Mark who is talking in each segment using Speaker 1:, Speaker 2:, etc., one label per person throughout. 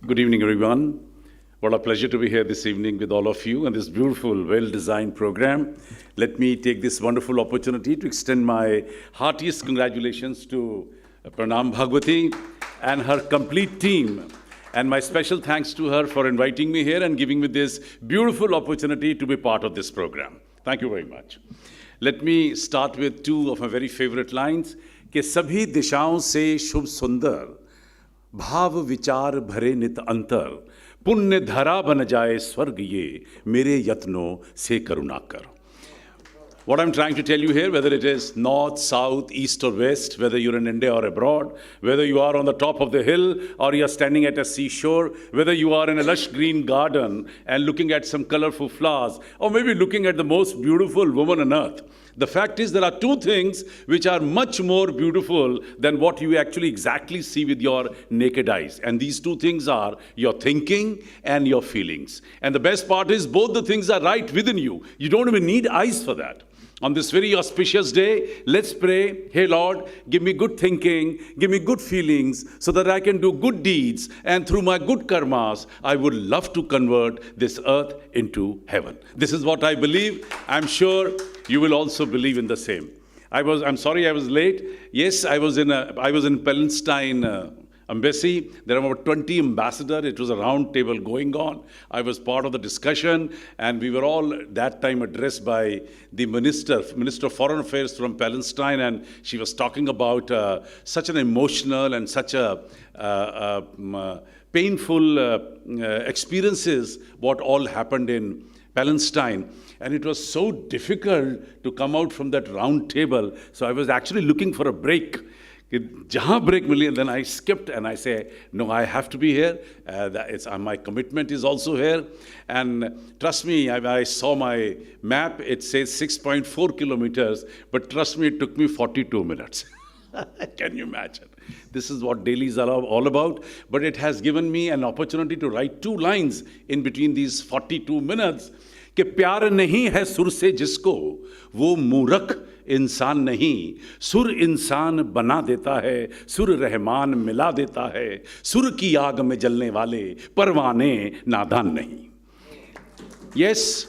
Speaker 1: Good evening, everyone. What a pleasure to be here this evening with all of you and this beautiful, well-designed program. Let me take this wonderful opportunity to extend my heartiest congratulations to Pranam Bhagwati and her complete team. And my special thanks to her for inviting me here and giving me this beautiful opportunity to be part of this program. Thank you very much. Let me start with two of my very favorite lines. कि सभी दिशाओं से शुभ सुंदर भाव विचार भरे नित अंतर पुण्य धरा बन जाए स्वर्ग ये मेरे यत्नों से करुणा कर. What I'm trying to tell you here, whether it is north, south, east or west, whether you're in India or abroad, whether you are on the top of the hill or you're standing at a seashore, whether you are in a lush green garden and looking at some colorful flowers, or maybe looking at the most beautiful woman on earth, the fact is there are two things which are much more beautiful than what you actually exactly see with your naked eyes. And these two things are your thinking and your feelings. And the best part is both the things are right within you. You don't even need eyes for that. On this very auspicious day, let's pray, hey Lord, give me good thinking, give me good feelings so that I can do good deeds, and through my good karmas, I would love to convert this earth into heaven. This is what I believe. I'm sure you will also believe in the same. I'm sorry I was late. Yes, I was in Palestine embassy. There are about 20 ambassadors. It was a round table going on. I was part of the discussion, and we were all that time addressed by the Minister of Foreign Affairs from Palestine, and she was talking about such an emotional and such a painful experiences, what all happened in Palestine. And it was so difficult to come out from that round table. So I was actually looking for a break. Jahan break mili, and then I skipped and I say, no, I have to be here. My commitment is also here. And trust me, I saw my map. It says 6.4 kilometers, but trust me, it took me 42 minutes. Can you imagine? This is what Delhi is all about. But it has given me an opportunity to write two lines in between these 42 minutes. कि प्यार नहीं है सुर से जिसको वो मूर्ख इंसान नहीं सुर इंसान बना देता है सुर रहमान मिला देता है सुर की आग में जलने वाले परवाने नादान नहीं. Yes,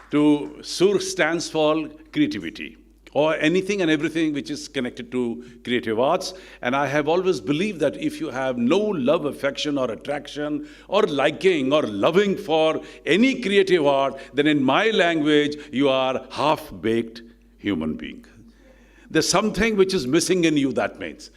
Speaker 1: to Sur stands for creativity, or anything and everything which is connected to creative arts. And I have always believed that if you have no love, affection or attraction or liking or loving for any creative art, then in my language, you are half-baked human being. There's something which is missing in you, that means.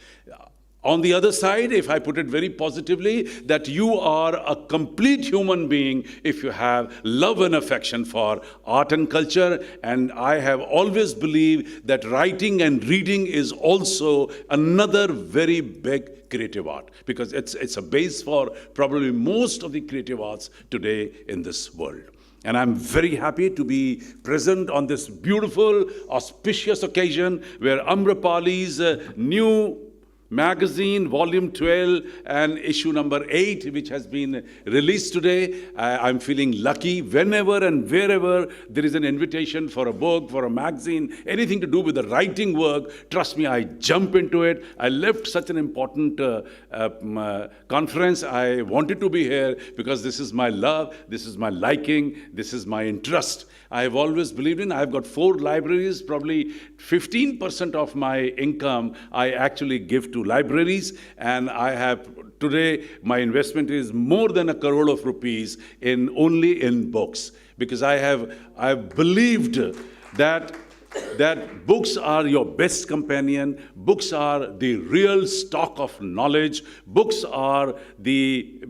Speaker 1: On the other side, if I put it very positively, that you are a complete human being if you have love and affection for art and culture. And I have always believed that writing and reading is also another very big creative art, because it's a base for probably most of the creative arts today in this world. And I'm very happy to be present on this beautiful, auspicious occasion where Amrapali's new magazine, volume 12 and issue number 8, which has been released today. I'm feeling lucky whenever and wherever there is an invitation for a book, for a magazine, anything to do with the writing work. Trust me, I jump into it. I left such an important conference. I wanted to be here because this is my love, this is my liking, this is my interest. I have always believed in. I've got 4 libraries, probably 15% of my income I actually give to libraries, and I have today my investment is more than 1 crore of rupees only in books, because I've believed that books are your best companion, books are the real stock of knowledge, books are the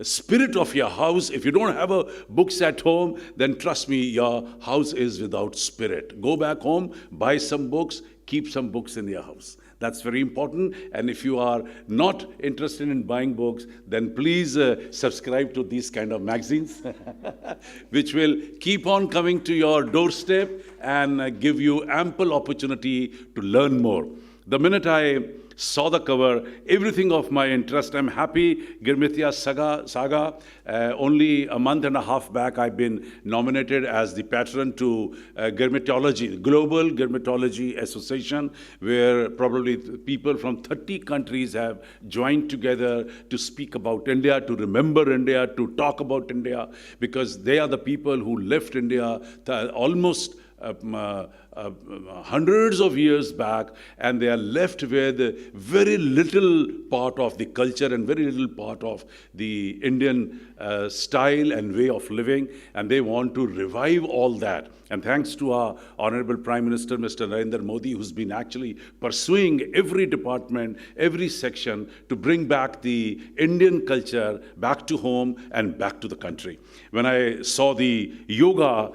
Speaker 1: spirit of your house. If you don't have books at home, then trust me, your house is without spirit. Go back home, buy some books, keep some books in your house. That's very important. And if you are not interested in buying books, then please subscribe to these kind of magazines, which will keep on coming to your doorstep and give you ample opportunity to learn more. The minute I saw the cover, everything of my interest. I'm happy. Girmitya Saga. Only a month and a half back, I've been nominated as the patron to Girmatology, Global Girmatology Association, where probably people from 30 countries have joined together to speak about India, to remember India, to talk about India, because they are the people who left India almost hundreds of years back, and they are left with very little part of the culture and very little part of the Indian style and way of living, and they want to revive all that. And thanks to our Honorable Prime Minister, Mr. Narendra Modi, who's been actually pursuing every department, every section to bring back the Indian culture back to home and back to the country. When I saw the yoga,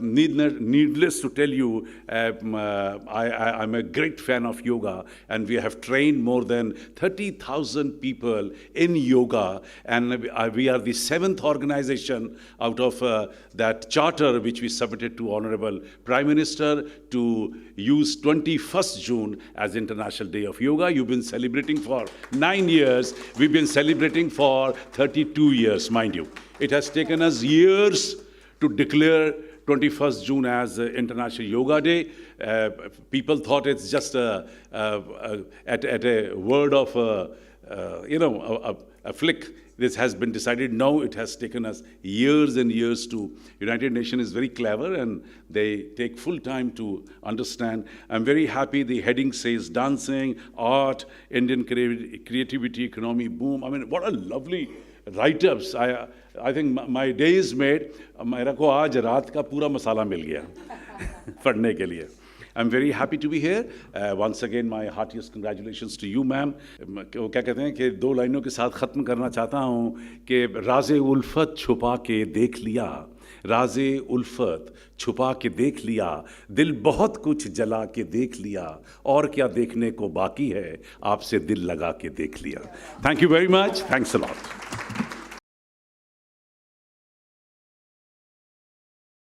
Speaker 1: needless to tell you, I'm a great fan of yoga, and we have trained more than 30,000 people in yoga, and we are the 7th organization out of that charter which we submitted to Honorable Prime Minister to use 21st June as International Day of Yoga. You've been celebrating for 9 years. We've been celebrating for 32 years, mind you. It has taken us years to declare 21st June as International Yoga Day. People thought it's just at a word of a flick. This has been decided. No, it has taken us years and years to. United Nations is very clever, and they take full time to understand. I'm very happy the heading says dancing, art, Indian creativity, economy, boom. I mean, what a lovely write-ups. I think my day is made. मेरे को आज रात का पूरा मसाला मिल गया पढ़ने के लिए. I'm very happy to be here. Once again, my heartiest congratulations to you, ma'am. वो क्या कहते हैं कि 2 लाइनों के साथ ख़त्म करना चाहता हूँ कि राज़े उल्फत छुपा के देख लिया, राज़े उल्फत छुपा के देख लिया, दिल बहुत कुछ जला के देख लिया, और क्या देखने को बाकी है, आपसे दिल लगा के देख लिया. Thank you very much. Thanks a lot.